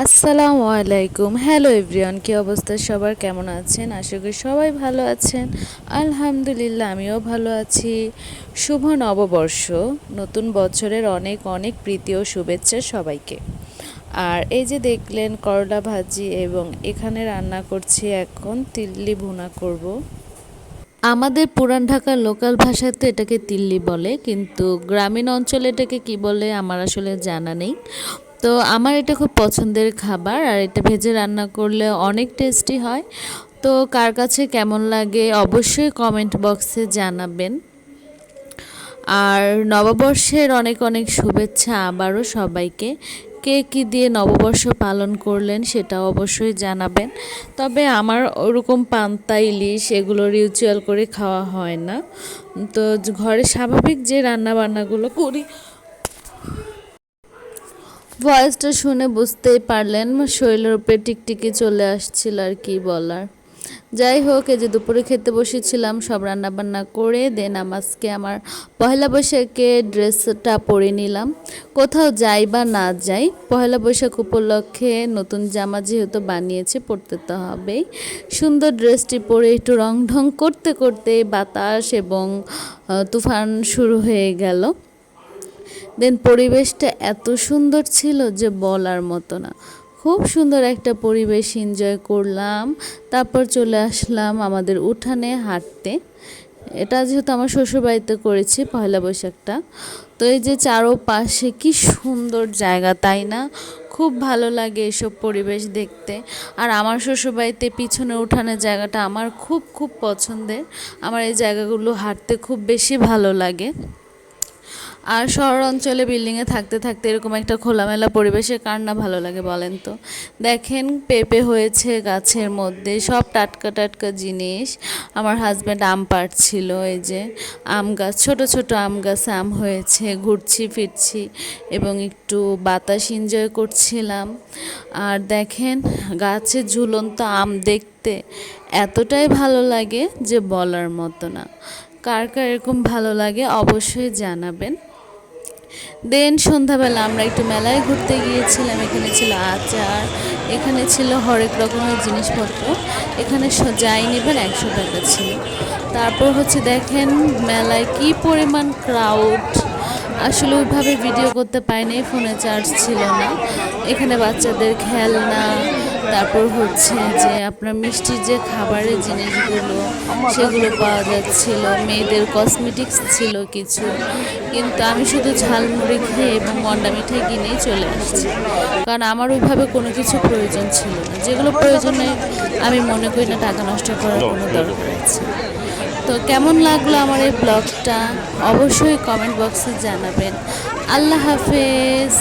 আসসালামু আলাইকুম। Hello everyone, কী অবস্থা সবার, কেমন আছেন? আশা করি সবাই ভালো আছেন। আলহামদুলিল্লাহ, আমিও ভালো আছি। শুভ নববর্ষ, নতুন বছরের অনেক অনেক প্রীতি ও শুভেচ্ছা সবাইকে। আর এই যে দেখলেন করলা ভাজি, এবং এখানে রান্না করছি এখন তিল্লি ভুনা করব। আমাদের পুরান ঢাকার লোকাল ভাষাতে এটাকে তিল্লি বলে, কিন্তু গ্রামীণ অঞ্চলে এটাকে কি বলে আমার আসলে জানা নেই। তো আমার এটা খুব পছন্দের খাবার, আর এটা ভেজে রান্না করলে অনেক টেস্টি হয়। তো কার কাছে কেমন লাগে অবশ্যই কমেন্ট বক্সে জানাবেন। আর নববর্ষের অনেক অনেক শুভেচ্ছা আবারও সবাইকে। কে কী দিয়ে নববর্ষ পালন করলেন সেটাও অবশ্যই জানাবেন। তবে আমার ওরকম পান্তা ইলিশ এগুলো রিচুয়াল করে খাওয়া হয় না। তো ঘরে স্বাভাবিক যে রান্না বান্নাগুলো করি, ভয়েসটা শুনে বুঝতেই পারলেন শরীরের উপরে টিকটিকি চলে আসছিল, আর কি বলার। যাই হোক, এই যে দুপুরে খেতে বসেছিলাম সব রান্না বান্না করে, দেন আজকে আমার পহেলা বৈশাখে ড্রেসটা পরে নিলাম। কোথাও যাই বা না যাই, পহেলা বৈশাখ উপলক্ষে নতুন জামা যেহেতু বানিয়েছে পরতে তো হবেই। সুন্দর ড্রেসটি পরে একটু রং ঢং করতে করতে বাতাস এবং তুফান শুরু হয়ে গেল। দেন পরিবেশটা এত সুন্দর ছিল যে বলার মতো না। খুব সুন্দর একটা পরিবেশ এনজয় করলাম। তারপর চলে আসলাম আমাদের উঠানে হাঁটতে। এটা যেহেতু আমার শ্বশুরবাড়িতে করেছি পয়লা বৈশাখটা। তো এই যে চারোপাশে কি সুন্দর জায়গা, তাই না? খুব ভালো লাগে এসব পরিবেশ দেখতে। আর আমার শ্বশুরবাড়িতে পিছনে উঠানের জায়গাটা আমার খুব খুব পছন্দের। আমার এই জায়গাগুলো হাঁটতে খুব বেশি ভালো লাগে। আর শহর অঞ্চলে বিল্ডিংয়ে থাকতে থাকতে এরকম একটা খোলামেলা পরিবেশে কার না ভালো লাগে বলেন তো। দেখেন পেঁপে হয়েছে গাছের মধ্যে, সব টাটকা টাটকা জিনিস। আমার হাজব্যান্ড আম পাড়ছিল, এই যে আম গাছ, ছোট ছোট আম গাছে আম হয়েছে, ঘুরছি ফিরছি এবং একটু বাতাস এনজয় করছিলাম। আর দেখেন গাছে ঝুলন্ত আম দেখতে এতটাই ভালো লাগে যে বলার মতো না। কার কার এরকম ভালো লাগে অবশ্যই জানাবেন। দেন সন্ধ্যাবেলা আমরা একটু মেলায় ঘুরতে গিয়েছিলাম। এখানে ছিল আচার, এখানে ছিল হরেক রকমের জিনিসপত্র। এখানে যাই নেবেন 100 টাকা ছিল। তারপর হচ্ছে দেখেন মেলায় কি পরিমাণ ক্রাউড। আসলে ওইভাবে ভিডিও করতে পারিনি, ফোনে চার্জ ছিল না। এখানে বাচ্চাদের খেলনা, তারপর হচ্ছে যে আপনার মিষ্টির যে খাবারের জিনিসগুলো সেগুলো পাওয়া যাচ্ছিল, মেয়েদের কসমেটিক্স ছিল কিছু। কিন্তু আমি শুধু ঝালমুড়ি খেয়ে এবং মন্ডা মিঠাই কিনেই চলে আসছি, কারণ আমার ওইভাবে কোনো কিছু প্রয়োজন ছিল না। যেগুলো প্রয়োজনে আমি মনে করি না টাকা নষ্ট করার কোনো দরকার আছে। তো কেমন লাগলো আমার এই ব্লগটা অবশ্যই কমেন্ট বক্সে জানাবেন। আল্লাহ হাফেজ।